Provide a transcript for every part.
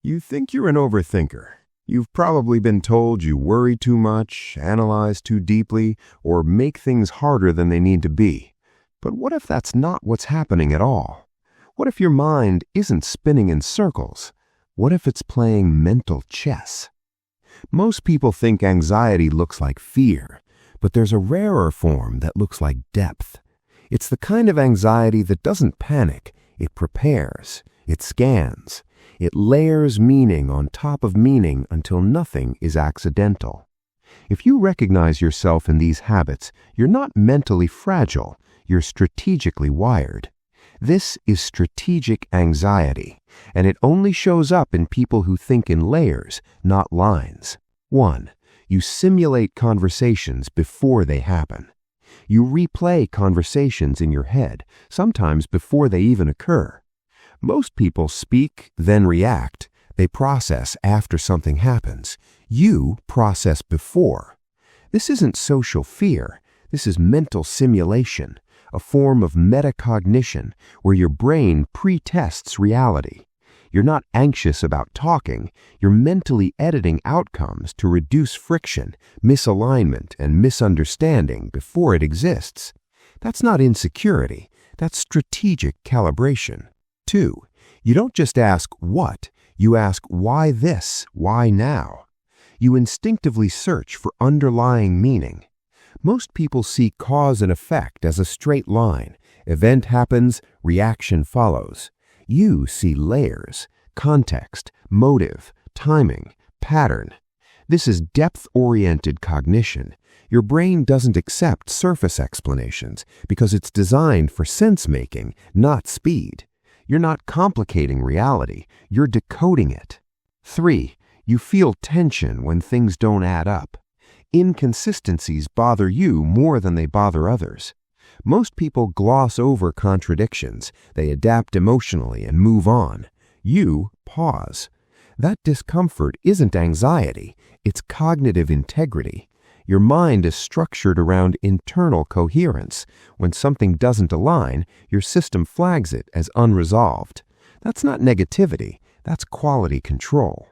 You think you're an overthinker. You've probably been told you worry too much, analyze too deeply, or make things harder than they need to be. But what if that's not what's happening at all? What if your mind isn't spinning in circles? What if it's playing mental chess? Most people think anxiety looks like fear, but there's a rarer form that looks like depth. It's the kind of anxiety that doesn't panic, it prepares, it scans. It layers meaning on top of meaning until nothing is accidental. If you recognize yourself in these habits, you're not mentally fragile, you're strategically wired. This is strategic anxiety, and it only shows up in people who think in layers, not lines. 1. You simulate conversations before they happen. You replay conversations in your head, sometimes before they even occur. Most people speak, then react. They process after something happens. You process before. This isn't social fear. This is mental simulation, a form of metacognition where your brain pre-tests reality. You're not anxious about talking. You're mentally editing outcomes to reduce friction, misalignment, and misunderstanding before it exists. That's not insecurity. That's strategic calibration. 2. You don't just ask what, you ask why this, why now. You instinctively search for underlying meaning. Most people see cause and effect as a straight line. Event happens, reaction follows. You see layers, context, motive, timing, pattern. This is depth-oriented cognition. Your brain doesn't accept surface explanations because it's designed for sense-making, not speed. You're not complicating reality, you're decoding it. 3. You feel tension when things don't add up. Inconsistencies bother you more than they bother others. Most people gloss over contradictions. They adapt emotionally and move on. You pause. That discomfort isn't anxiety, it's cognitive integrity. Your mind is structured around internal coherence. When something doesn't align, your system flags it as unresolved. That's not negativity, that's quality control.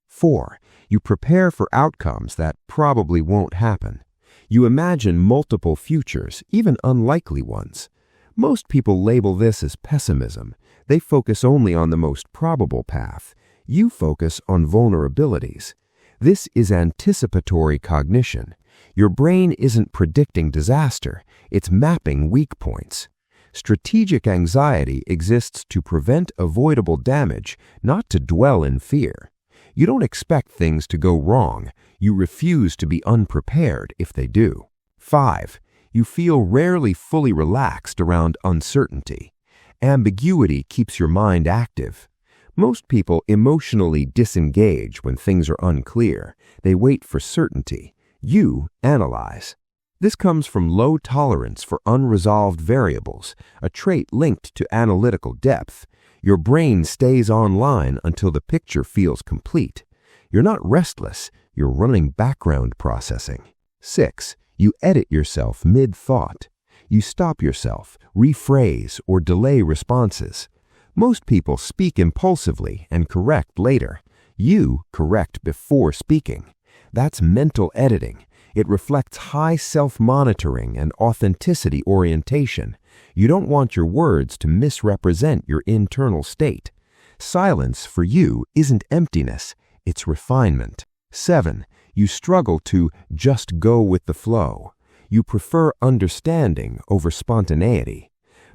4. You prepare for outcomes that probably won't happen. You imagine multiple futures, even unlikely ones. Most people label this as pessimism. They focus only on the most probable path. You focus on vulnerabilities. This is anticipatory cognition. Your brain isn't predicting disaster, it's mapping weak points. Strategic anxiety exists to prevent avoidable damage, not to dwell in fear. You don't expect things to go wrong. You refuse to be unprepared if they do. 5. You feel rarely fully relaxed around uncertainty. Ambiguity keeps your mind active. Most people emotionally disengage when things are unclear. They wait for certainty. You analyze. This comes from low tolerance for unresolved variables, a trait linked to analytical depth. Your brain stays online until the picture feels complete. You're not restless, you're running background processing. 6. You edit yourself mid-thought. You stop yourself, rephrase, or delay responses. Most people speak impulsively and correct later. You correct before speaking. That's mental editing. It reflects high self-monitoring and authenticity orientation. You don't want your words to misrepresent your internal state. Silence for you isn't emptiness, it's refinement. 7. You struggle to just go with the flow. You prefer understanding over spontaneity.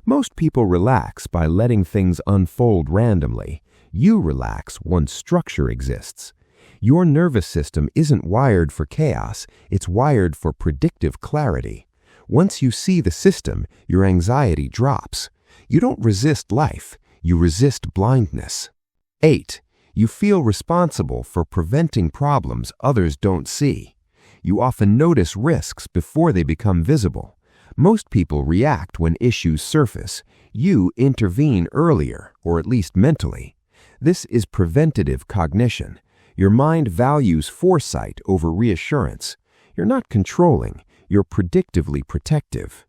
Most people relax by letting things unfold randomly. You relax once structure exists. Your nervous system isn't wired for chaos, it's wired for predictive clarity. Once you see the system, your anxiety drops. You don't resist life, you resist blindness. 8. You feel responsible for preventing problems others don't see. You often notice risks before they become visible. Most people react when issues surface. You intervene earlier, or at least mentally. This is preventative cognition. Your mind values foresight over reassurance. You're not controlling, you're predictively protective.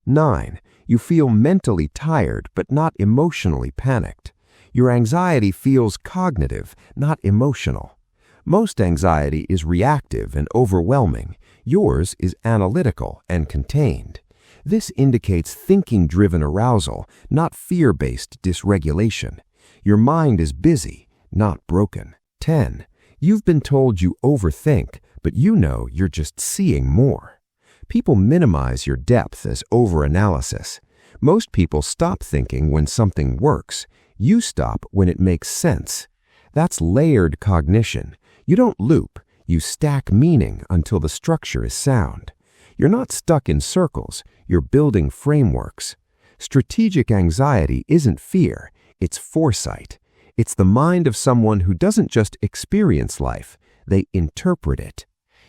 9. You feel mentally tired but not emotionally panicked. Your anxiety feels cognitive, not emotional. Most anxiety is reactive and overwhelming. Yours is analytical and contained. This indicates thinking-driven arousal, not fear-based dysregulation. Your mind is busy, not broken. 10. You've been told you overthink, but you know you're just seeing more. People minimize your depth as overanalysis. Most people stop thinking when something works. You stop when it makes sense. That's layered cognition. You don't loop, you stack meaning until the structure is sound. You're not stuck in circles, you're building frameworks. Strategic anxiety isn't fear, it's foresight. It's the mind of someone who doesn't just experience life, they interpret it.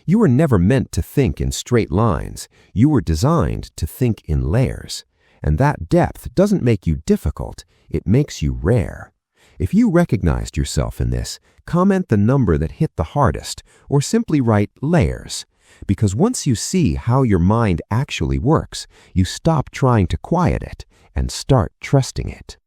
You were never meant to think in straight lines. You were designed to think in layers. And that depth doesn't make you difficult, it makes you rare. If you recognized yourself in this, comment the number that hit the hardest, or simply write layers. Because once you see how your mind actually works, you stop trying to quiet it and start trusting it.